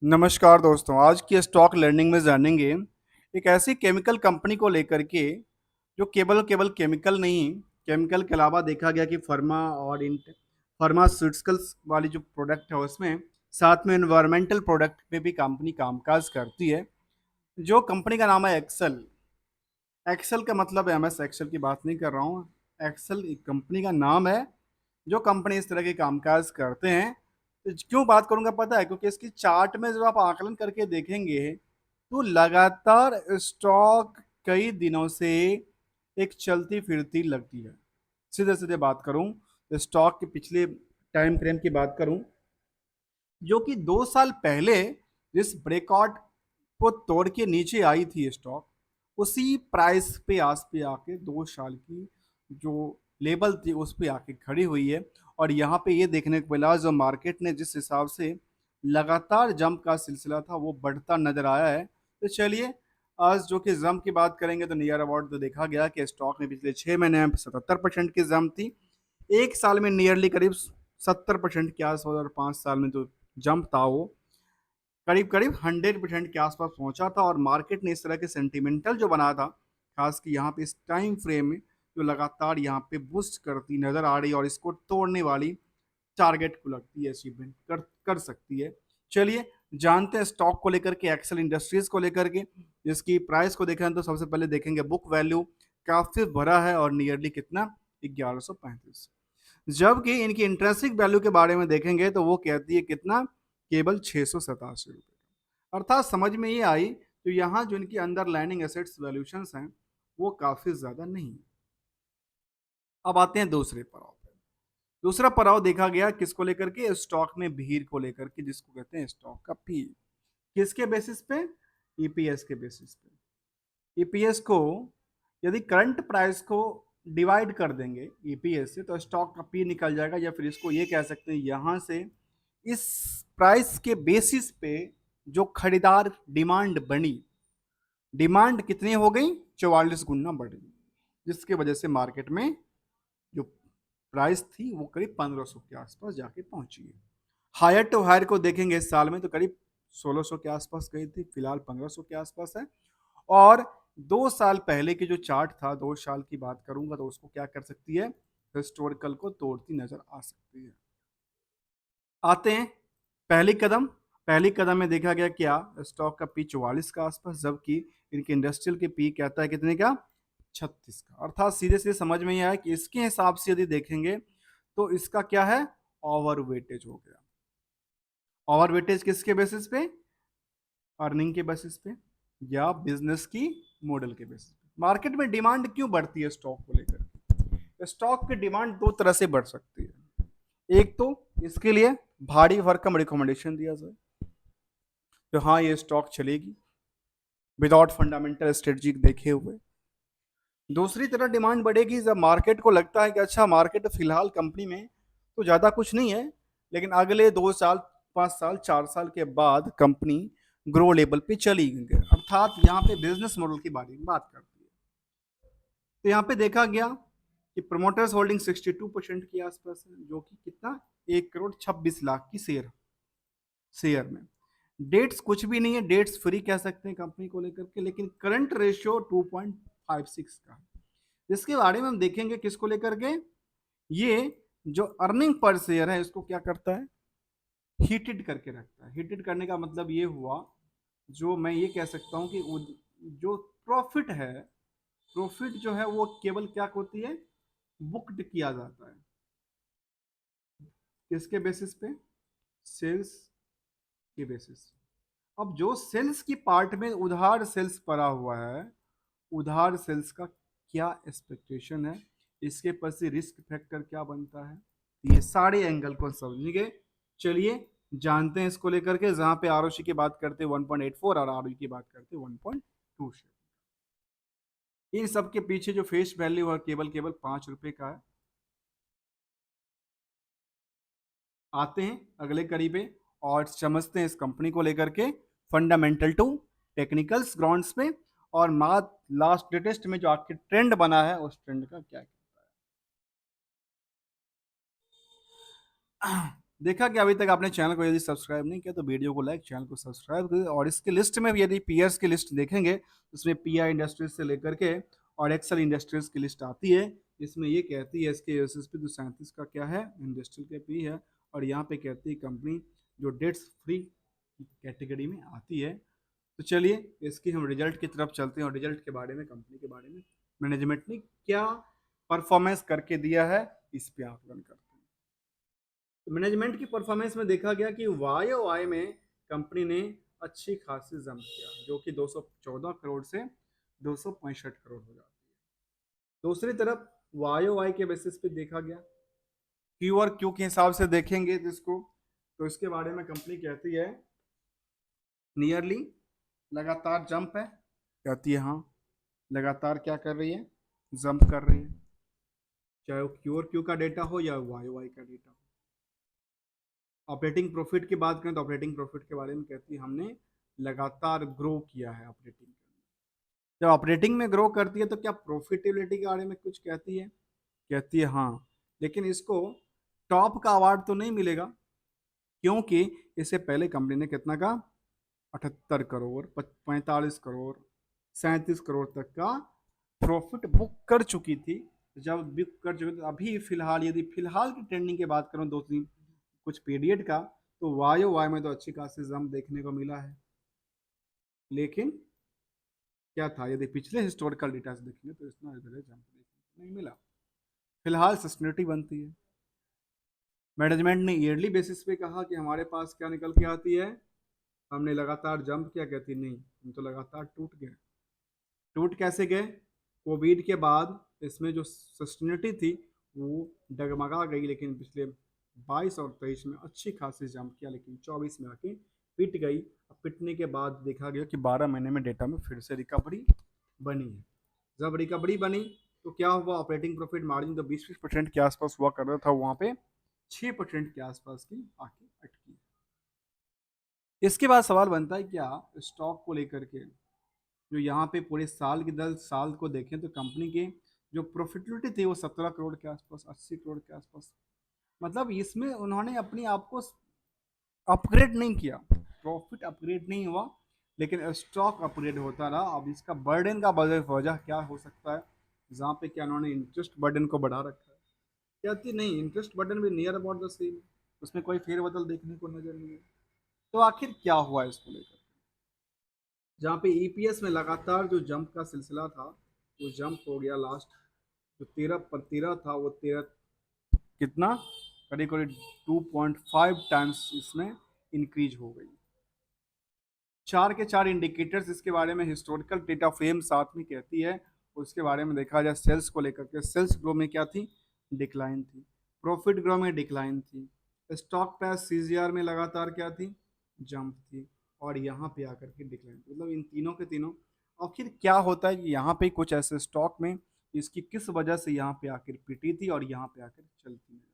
नमस्कार दोस्तों, आज की स्टॉक लर्निंग में जानेंगे एक ऐसी केमिकल कंपनी को लेकर के जो केवल केवल केमिकल नहीं, केमिकल के अलावा देखा गया कि फार्मा और फार्मास्यूटिकल्स वाली जो प्रोडक्ट है उसमें साथ में एनवायरमेंटल प्रोडक्ट में भी कंपनी कामकाज करती है। जो कंपनी का नाम है एक्सेल। एक्सेल का मतलब एम एस एक्सेल की बात नहीं कर रहा हूँ। एक्सेल एक कंपनी का नाम है। जो कंपनी इस तरह के कामकाज करते हैं, तो क्यों बात करूंगा पता है, क्योंकि इसकी चार्ट में जब आप आकलन करके देखेंगे तो लगातार स्टॉक कई दिनों से एक चलती फिरती लगती है। सीधे सीधे बात करूं तो स्टॉक के पिछले टाइम फ्रेम की बात करूं, जो कि 2 साल पहले जिस ब्रेकआउट को तोड़ के नीचे आई थी स्टॉक, उसी प्राइस पे आज पे आके 2 साल की जो लेवल थी उस पे आके खड़ी हुई है। और यहाँ पे ये देखने को मिला, जो मार्केट ने जिस हिसाब से लगातार जंप का सिलसिला था वो बढ़ता नजर आया है। तो चलिए, आज जो कि जंप की बात करेंगे तो नियर अबाउट तो देखा गया कि स्टॉक में पिछले 6 महीने में 77% की जंप थी। एक साल में नियरली करीब 70% के आसपास, और 5 साल में जो जंप था वो करीब करीब 100% के आसपास पहुंचा था। और मार्केट ने इस तरह के सेंटिमेंटल जो बना था, खास कि यहाँ पे इस टाइम फ्रेम में, जो लगातार यहाँ पे बूस्ट करती नजर आ रही है और इसको तोड़ने वाली टारगेट को लगती है अचीवमेंट कर सकती है। चलिए जानते हैं स्टॉक को लेकर के, एक्सेल इंडस्ट्रीज को लेकर के। जिसकी प्राइस को देखें तो सबसे पहले देखेंगे बुक वैल्यू काफी बड़ा है और नियरली कितना, 1135। जबकि इनकी इंट्रेंसिक वैल्यू के बारे में देखेंगे तो वो कहती है कितना, केवल 687 रुपये। अर्थात समझ में ये आई तो यहाँ जो इनकी अंडरलाइनिंग एसेट्स वैल्यूशंस हैं वो काफी ज्यादा नहीं है। अब आते हैं दूसरे पड़ाव पे। दूसरा पड़ाव देखा गया किसको लेकर के, स्टॉक में भीड़ को लेकर के, जिसको कहते हैं स्टॉक का पी। किसके बेसिस पे? ईपीएस के बेसिस पे। ईपीएस को यदि करंट प्राइस को डिवाइड कर देंगे ईपीएस से तो स्टॉक का पी निकल जाएगा, या फिर इसको ये कह सकते हैं यहां से इस प्राइस के बेसिस पे जो खरीदार डिमांड बनी, डिमांड कितनी हो गई, 44 गुना बढ़ गई, जिसकी वजह से मार्केट में जो प्राइस थी वो करीब 1500 के आसपास जाके पहुंची है। हायर टू हायर को देखेंगे इस साल में तो करीब 1600 के आसपास गई थी, फिलहाल 1500 के आसपास है। और 2 साल पहले की जो चार्ट था, 2 साल की बात करूंगा तो उसको क्या कर सकती है, हिस्टोरिकल को तोड़ती नजर आ सकती है। आते हैं पहली कदम। पहली कदम में देखा गया क्या, स्टॉक का पी 44 का आसपास, जबकि इनके इंडस्ट्रियल के पी कहता है कितने का, 36 का। अर्थात सीधे सीधे समझ में ये आया कि इसके हिसाब से यदि देखेंगे तो इसका क्या है, ओवर वेटेज हो गया। ओवर वेटेज किसके बेसिस पे, अर्निंग के बेसिस पे या बिजनेस की मॉडल के बेसिस पे। मार्केट में डिमांड क्यों बढ़ती है स्टॉक को लेकर, स्टॉक की डिमांड दो तरह से बढ़ सकती है। एक तो इसके लिए भारी भरकम रिकमेंडेशन दिया जाए, तो हाँ ये स्टॉक चलेगी विदाउट फंडामेंटल स्ट्रेटजी देखे हुए। दूसरी तरह डिमांड बढ़ेगी जब मार्केट को लगता है कि अच्छा, मार्केट फिलहाल कंपनी में तो ज़्यादा कुछ नहीं है, लेकिन अगले 2 साल, 5 साल, 4 साल के बाद कंपनी ग्रो लेवल पे चली गई, अर्थात यहाँ पे बिजनेस मॉडल की बारे में बात करती है। तो यहाँ पे देखा गया कि प्रोमोटर्स होल्डिंग 62% के आसपास है, जो कि कितना, 1 करोड़ 26 लाख की शेयर में। डेट्स कुछ भी नहीं है, डेट्स फ्री कह सकते हैं कंपनी को लेकर के, लेकिन करंट रेशियो 2.56 का है। इसके बारे में हम देखेंगे किसको लेकर के, ये जो अर्निंग पर शेयर है इसको क्या करता है, हीटेड करके रखता है। हीटेड करने का मतलब ये हुआ, जो मैं ये कह सकता हूँ कि जो प्रॉफिट है, प्रॉफिट जो है वो केवल क्या होती है, बुक्ड किया जाता है। किसके बेसिस पे, सेल्स के बेसिस। अब जो सेल्स की पार्ट में उधार सेल्स पड़ा हुआ है, उधार सेल्स का क्या एक्सपेक्टेशन है, इसके पर से रिस्क फैक्टर क्या बनता है, ये सारे एंगल को समझेंगे। चलिए जानते हैं इसको लेकर के, जहां पे आरओसी की बात करते हैं 1.84 और आरओई की बात करते हैं 1.27। इन सब के पीछे जो फेस वैल्यू है केवल केवल 5 रुपए का है। आते हैं अगले करीबे और समझते हैं इस कंपनी को लेकर के फंडामेंटल टू टेक्निकल्स ग्राउंड्स पे, और मात लास्ट लेटेस्ट में जो आपके ट्रेंड बना है उस ट्रेंड का क्या कहता है। देखा कि अभी तक आपने चैनल को यदि सब्सक्राइब नहीं किया तो वीडियो को लाइक, चैनल को सब्सक्राइब करिए। और इसकी लिस्ट में भी यदि पीयर्स की लिस्ट देखेंगे तो उसमें पीआई इंडस्ट्रीज से लेकर के और एक्सेल इंडस्ट्रीज की लिस्ट आती है। इसमें ये कहती है इसके एसएसपी 237 का क्या है, इंडस्ट्रियल के पी है। और यहाँ पे कहती है कंपनी जो डेट्स फ्री कैटेगरी में आती है। तो चलिए इसकी हम रिजल्ट की तरफ चलते हैं और रिजल्ट के बारे में, कंपनी के बारे में मैनेजमेंट ने क्या परफॉर्मेंस करके दिया है इस पे आकलन करते हैं। तो मैनेजमेंट की परफॉर्मेंस में देखा गया कि वाई ओ वाई में कंपनी ने अच्छी खासी जंप किया, जो कि 214 करोड़ से 265 करोड़ हो जाती है। दूसरी तरफ वाई ओ वाई के बेसिस पे देखा गया, क्यू और क्यू के हिसाब से देखेंगे तो इसको, तो इसके बारे में कंपनी कहती है नियरली लगातार जंप है, कहती है हाँ लगातार क्या कर रही है, जंप कर रही है, चाहे वो क्यू और क्यू का डेटा हो या वाई ओ वाई का डेटा हो। ऑपरेटिंग प्रॉफिट की बात करें तो ऑपरेटिंग प्रॉफिट के बारे में कहती है हमने लगातार ग्रो किया है ऑपरेटिंग। जब ऑपरेटिंग में ग्रो करती है तो क्या प्रॉफिटेबिलिटी के बारे में कुछ कहती है, कहती है हाँ, लेकिन इसको टॉप का अवार्ड तो नहीं मिलेगा, क्योंकि इससे पहले कंपनी ने कितना का 78 करोड़, 45 करोड़, 37 करोड़ तक का प्रॉफिट बुक कर चुकी थी। जब बुक कर चुकी थी अभी फिलहाल, यदि फिलहाल की ट्रेंडिंग की बात करूं दो तीन कुछ पीरियड का, तो वाई ओ वाई में तो अच्छी खासी जंप देखने को मिला है। लेकिन क्या था, यदि पिछले हिस्टोरिकल डेटा से देखेंगे तो इतना इधर जंप देखने को नहीं मिला। फिलहाल सस्टेनिटी बनती है। मैनेजमेंट ने ईयरली बेसिस पे कहा कि हमारे पास क्या निकल के आती है, हमने लगातार जंप किया, कहती नहीं हम तो लगातार टूट गए। टूट कैसे गए, कोविड के बाद इसमें जो सस्टेनिटी थी वो डगमगा गई, लेकिन पिछले 22 और 23 में अच्छी खासी जंप किया, लेकिन 24 में आके पिट गई। अब पिटने के बाद देखा गया कि 12 महीने में डेटा में फिर से रिकवरी बनी है। जब रिकवरी बनी तो क्या हुआ, ऑपरेटिंग प्रॉफिट मार्जिन तो 20% के आसपास हुआ कर रहा था, वहां पे 6% के आसपास की आके अटकी। इसके बाद सवाल बनता है क्या स्टॉक को लेकर के, जो यहाँ पे पूरे साल की 10 साल को देखें तो कंपनी के जो प्रॉफिटेबिलिटी थी वो 17 करोड़ के आसपास, 80 करोड़ के आसपास। मतलब इसमें उन्होंने अपनी आप को अपग्रेड नहीं किया, प्रॉफिट अपग्रेड नहीं हुआ, लेकिन स्टॉक अपग्रेड होता रहा। अब इसका बर्डन का वजह क्या हो सकता है, जहाँ पे क्या उन्होंने इंटरेस्ट बर्डन को बढ़ा रखा है, कहती नहीं इंटरेस्ट बर्डन भी नियर अबाउट द सेम, उसमें कोई फेरबदल देखने को नजर नहीं है। तो आखिर क्या हुआ इसको लेकर, जहाँ पे ईपीएस में लगातार जो जंप का सिलसिला था वो जंप हो गया, लास्ट जो 13 था वो 13 कितना, करीब करीब 2.5 टाइम्स इसमें इंक्रीज हो गई। चार के चार इंडिकेटर्स इसके बारे में हिस्टोरिकल डेटा फ्रेम साथ में कहती है। उसके बारे में देखा जाए सेल्स को लेकर के, सेल्स ग्रो में क्या थी, डिक्लाइन थी। प्रॉफिट ग्रो में डिक्लाइन थी। स्टॉक प्राइस सीजीआर में लगातार क्या थी, जंप थी। और यहाँ पे आकर के डिक्लाइन, मतलब इन तीनों के तीनों। आखिर क्या होता है कि यहाँ पे कुछ ऐसे स्टॉक में इसकी किस वजह से यहाँ पे आकर पिटी थी और यहाँ पे आकर चलती नजर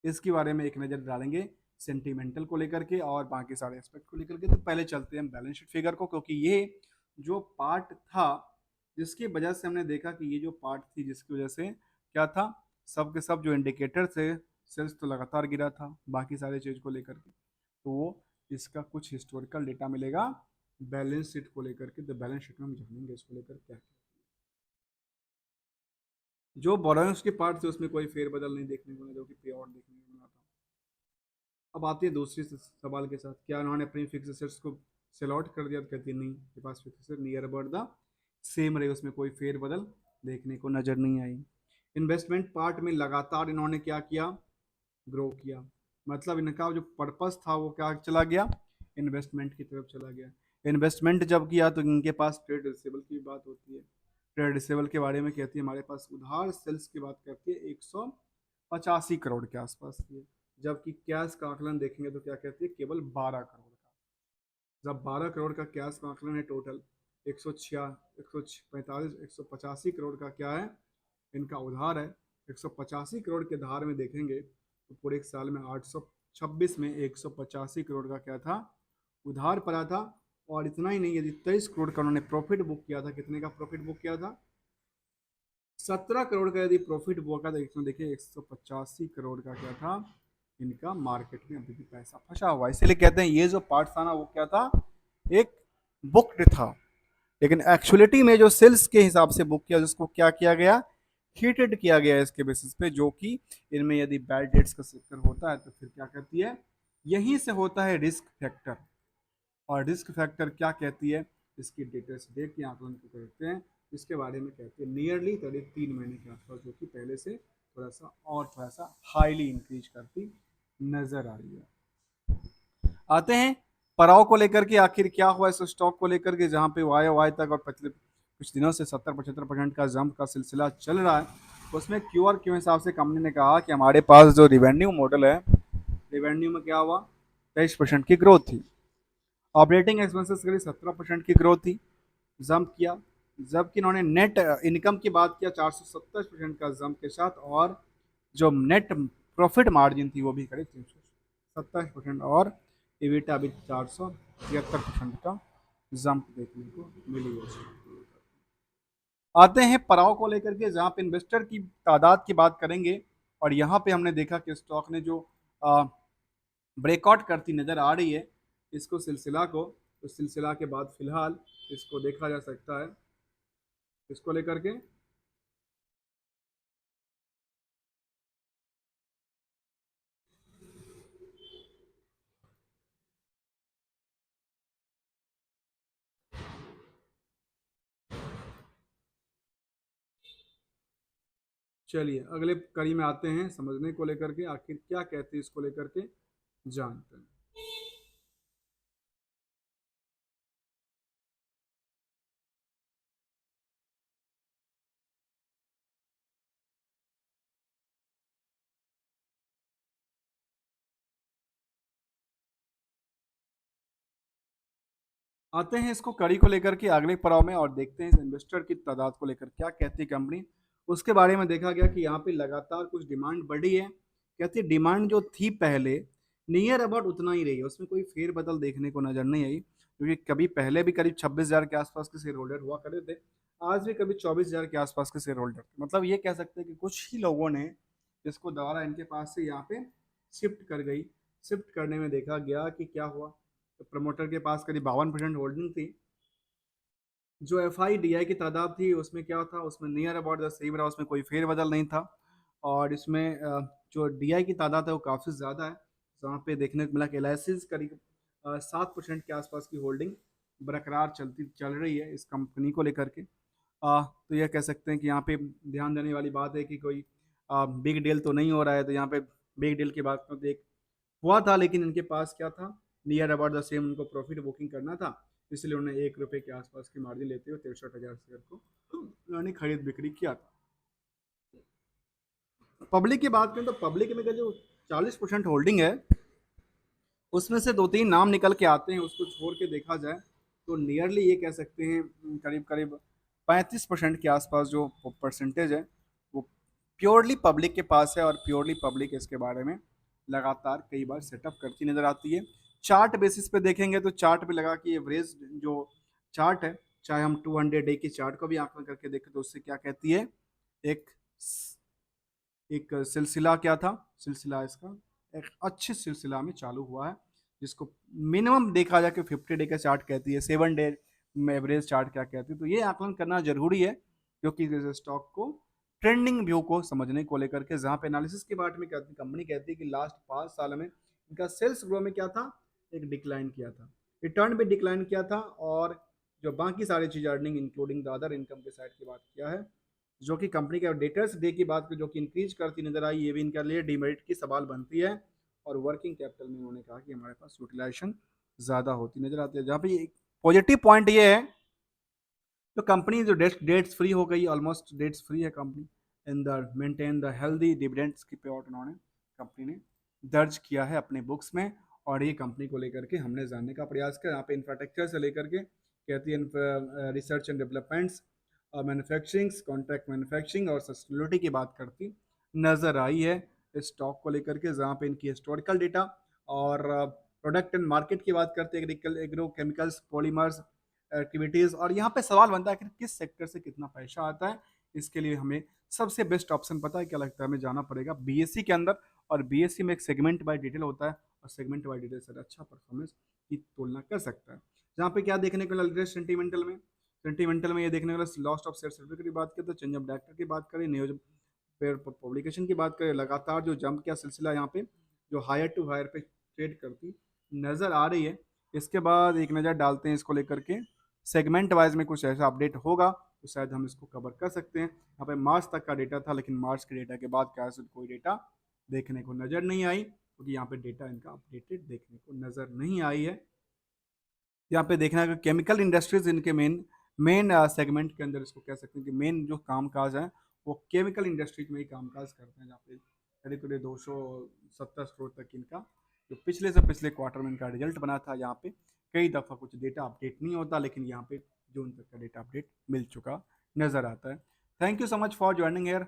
आई, इसके बारे में एक नज़र डालेंगे सेंटिमेंटल को लेकर के और बाकी सारे एस्पेक्ट को लेकर के। तो पहले चलते हैं बैलेंस शीट फिगर को, क्योंकि ये जो पार्ट था जिसकी वजह से हमने देखा कि ये जो पार्ट थी जिसकी वजह से क्या था, सब के सब जो इंडिकेटर थे, सेल्स तो लगातार गिरा था बाकी सारे चीज़ को लेकर के, तो वो इसका कुछ हिस्टोरिकल डेटा मिलेगा बैलेंस शीट को लेकर के। तो बैलेंस शीट में हम जानेंगे इसको लेकर क्या, जो बोरोइंग्स के पार्ट थे उसमें कोई फेरबदल नहीं देखने को मिला, जो कि पे आउट देखने को मिला था। अब आती है दूसरी सवाल के साथ, क्या उन्होंने अपनी फिक्स एसेट्स को सेल आउट कर दिया, तो कहती है नहीं, के पास fix asset near about the same रहे, उसमें कोई फेरबदल देखने को नजर नहीं आई। इन्वेस्टमेंट पार्ट में लगातार इन्होंने क्या किया, ग्रो किया, मतलब इनका जो पर्पस था वो क्या चला गया, इन्वेस्टमेंट की तरफ चला गया। इन्वेस्टमेंट जब किया तो इनके पास ट्रेड रिसीवेबल की बात होती है। ट्रेड रिसीवेबल के बारे में कहती है हमारे पास उधार सेल्स की बात करती है 185 करोड़ के आसपास की है, जबकि कैश का आकलन देखेंगे तो क्या कहती है केवल 12 करोड़ का। जब 12 करोड़ का कैश का आकलन है टोटल, 185 करोड़ का क्या है इनका उधार है। 185 करोड़ के धार में देखेंगे तो पूरे एक साल में 826 में 185 करोड़ का क्या था, उधार पड़ा था। और इतना ही नहीं, यदि 23 करोड़ का उन्होंने प्रॉफिट बुक किया था, कितने का प्रॉफिट बुक किया था, 17 करोड़ का यदि प्रॉफिट बुक का, तो इसमें देखिए 185 करोड़ का क्या था, इनका मार्केट में अभी भी पैसा फंसा हुआ है, इसीलिए कहते हैं ये जो पार्ट था ना वो क्या था, एक बुक्ड था, लेकिन एक्चुअलिटी में जो सेल्स के हिसाब से बुक किया जिसको क्या किया गया, हीटेड किया गया इसके बेसिस पे, जो कि इनमें यदि बैड डेट्स का चक्कर होता है तो फिर क्या कहती है, यहीं से होता है रिस्क फैक्टर। और रिस्क फैक्टर क्या कहती है, इसकी डिटेल्स देख के आकलन को करते हैं, इसके बारे में कहते हैं नियरली करीब 3 महीने के आसपास, जो कि पहले से थोड़ा सा हाईली इंक्रीज करती नजर आ रही है। आते हैं पड़ाव को लेकर के, आखिर क्या हुआ इस स्टॉक को लेकर के, जहां पे वाई वाई तक और पिछले कुछ दिनों से 70-75% का जंप का सिलसिला चल रहा है। उसमें क्यू आर क्यू हिसाब से कंपनी ने कहा कि हमारे पास जो रिवेन्यू मॉडल है, रिवेन्यू में क्या हुआ, 23% की ग्रोथ थी। ऑपरेटिंग एक्सपेंसेस करीब 17% की ग्रोथ थी, जंप किया। जबकि इन्होंने नेट इनकम की बात किया 470% का जंप के साथ, और जो नेट प्रॉफिट मार्जिन थी वो भी करीब 327%, और इविटा भी 473% का जंप देखने को मिली है। आते हैं पड़ाव को लेकर के, जहाँ पे इन्वेस्टर की तादाद की बात करेंगे, और यहाँ पे हमने देखा कि स्टॉक ने जो ब्रेकआउट करती नजर आ रही है इसको सिलसिला को, उस सिलसिला के बाद फिलहाल इसको देखा जा सकता है, इसको लेकर के चलिए अगले कड़ी में आते हैं, समझने को लेकर के आखिर क्या कहते हैं इसको लेकर के जानते हैं। आते हैं इसको कड़ी को लेकर के अगले पड़ाव में, और देखते हैं इस इन्वेस्टर की तादाद को लेकर क्या कहती है कंपनी। उसके बारे में देखा गया कि यहाँ पे लगातार कुछ डिमांड बढ़ी है। कहती है डिमांड जो थी पहले नियर अबाउट उतना ही रही है, उसमें कोई फेरबदल देखने को नजर नहीं आई, क्योंकि कभी पहले भी करीब 26,000 के आसपास के शेयर होल्डर हुआ करते थे, आज भी कभी 24,000 के आसपास के शेयर होल्डर थे। मतलब ये कह सकते हैं कि कुछ ही लोगों ने इसको दोबारा इनके पास से यहाँ पे शिफ्ट कर गई। शिफ्ट करने में देखा गया कि क्या हुआ, तो प्रमोटर के पास करीब 52% होल्डिंग थी। जो एफ आई डी आई की तादाद थी उसमें क्या था, उसमें नियर अबाउट द सेम रहा, उसमें कोई फेरबदल नहीं था। और इसमें जो डी आई की तादाद है वो काफ़ी ज़्यादा है, जहाँ पे देखने को मिला कि एल आई सी करीब 7% के आसपास की होल्डिंग बरकरार चल रही है इस कंपनी को लेकर के। तो यह कह सकते हैं कि यहाँ पे ध्यान देने वाली बात है कि कोई बिग डील तो नहीं हो रहा है, तो यहाँ पे बिग डील की बात तो देख हुआ था, लेकिन इनके पास क्या था, नियर अबाउट द सेम उनको प्रॉफिट बुकिंग करना था, इसलिए उन्होंने 1 रुपये के आसपास की मार्जिन लेते हुए 63,000 शेयर को उन्होंने खरीद बिक्री किया था। पब्लिक की बात करें तो पब्लिक में का जो 40% होल्डिंग है उसमें से 2-3 नाम निकल के आते हैं, उसको छोड़ के देखा जाए तो नियरली ये कह सकते हैं करीब करीब 35% के आसपास जो परसेंटेज है वो प्योरली पब्लिक के पास है, और प्योरली पब्लिक इसके बारे में लगातार कई बार सेटअप करती नजर आती है। चार्ट बेसिस पे देखेंगे तो चार्ट पे लगा कि एवरेज जो चार्ट है, चाहे हम 200 डे की चार्ट को भी आंकलन करके देखें तो उससे क्या कहती है, एक एक सिलसिला क्या था, सिलसिला इसका एक अच्छे सिलसिला में चालू हुआ है, जिसको मिनिमम देखा जाए कि 50 डे का चार्ट कहती है, 7 डे में एवरेज चार्ट क्या कहती है। तो ये आकलन करना जरूरी है, क्योंकि इस स्टॉक को ट्रेंडिंग व्यू को समझने को लेकर के, जहाँ पे एनालिसिस के बारे में कहती कंपनी कहती है कि लास्ट 5 साल में इनका सेल्स ग्रो में क्या था, एक डिक्लाइन किया था, रिटर्न भी डिक्लाइन किया था, और जो बाकी सारी चीज़ earning including the other income के साइड की बात किया है, जो कि कंपनी के डेटर्स डे की बात जो कि इंक्रीज करती नजर आई, ये भी इनके लिए डिमेरिट की सवाल बनती है। और वर्किंग कैपिटल में उन्होंने कहा कि हमारे पास यूटिलाइजेशन ज़्यादा होती नजर आती है, जहाँ पे पॉजिटिव पॉइंट ये है तो कंपनी जो डेट्स फ्री हो गई, ऑलमोस्ट डेट्स फ्री है company, in the maintain the healthy dividends की पे आउट उन्होंने कंपनी ने दर्ज किया है अपने बुक्स में। और ये कंपनी को लेकर के हमने जानने का प्रयास किया, यहाँ पे इंफ्रास्ट्रक्चर से लेकर के कहती है research and developments, manufacturing, contract manufacturing और सस्टेनेबिलिटी की बात करती नजर आई है इस स्टॉक को लेकर के, जहाँ पे इनकी हिस्टोरिकल डेटा और प्रोडक्ट एंड मार्केट की बात करते हैं, एग्रो केमिकल्स, पॉलीमर्स एक्टिविटीज़, और यहाँ पे सवाल बनता है कि किस सेक्टर से कितना पैसा आता है। इसके लिए हमें सबसे बेस्ट ऑप्शन पता है क्या लगता है, हमें जाना पड़ेगा बीएससी के अंदर, और बीएससी में एक सेगमेंट बाय डिटेल होता है, और सेगमेंट बाय डिटेल सर अच्छा परफॉर्मेंस की तुलना कर सकता है। जहाँ पे क्या देखने को मिला सेंटिमेंटल में, सेंटिमेंटल में ये देखने को मिला लॉस्ट ऑफ शेयर सर्टिफिकेट की बात करें तो चेंज ऑफ डायरेक्टर की बात करें, न्यूज पब्लिकेशन की बात करें, लगातार जो जंप किया सिलसिला यहाँ पे जो हायर टू हायर पे ट्रेड करती नजर आ रही है। इसके बाद एक नज़र डालते हैं इसको लेकर के सेगमेंट वाइज में कुछ ऐसा अपडेट होगा तो शायद हम इसको कवर कर सकते हैं। यहाँ पे मार्च तक का डेटा था, लेकिन मार्च के डेटा के बाद क्या कोई डेटा देखने को नजर नहीं आई, क्योंकि यहाँ पे डेटा इनका अपडेटेड देखने को नजर नहीं आई है। यहाँ पे देखना है कि केमिकल इंडस्ट्रीज इनके मेन मेन सेगमेंट के अंदर इसको कह सकते हैं कि मेन जो कामकाज है वो केमिकल इंडस्ट्रीज में ही कामकाज करते हैं, जहाँ पे करीब करीब 270 करोड़ तक इनका जो पिछले से पिछले क्वार्टर में इनका रिजल्ट बना था। यहाँ पे कई दफ़ा कुछ डेटा अपडेट नहीं होता, लेकिन यहाँ पे जून तक का डेटा अपडेट मिल चुका नज़र आता है। Thank you so much for joining hair.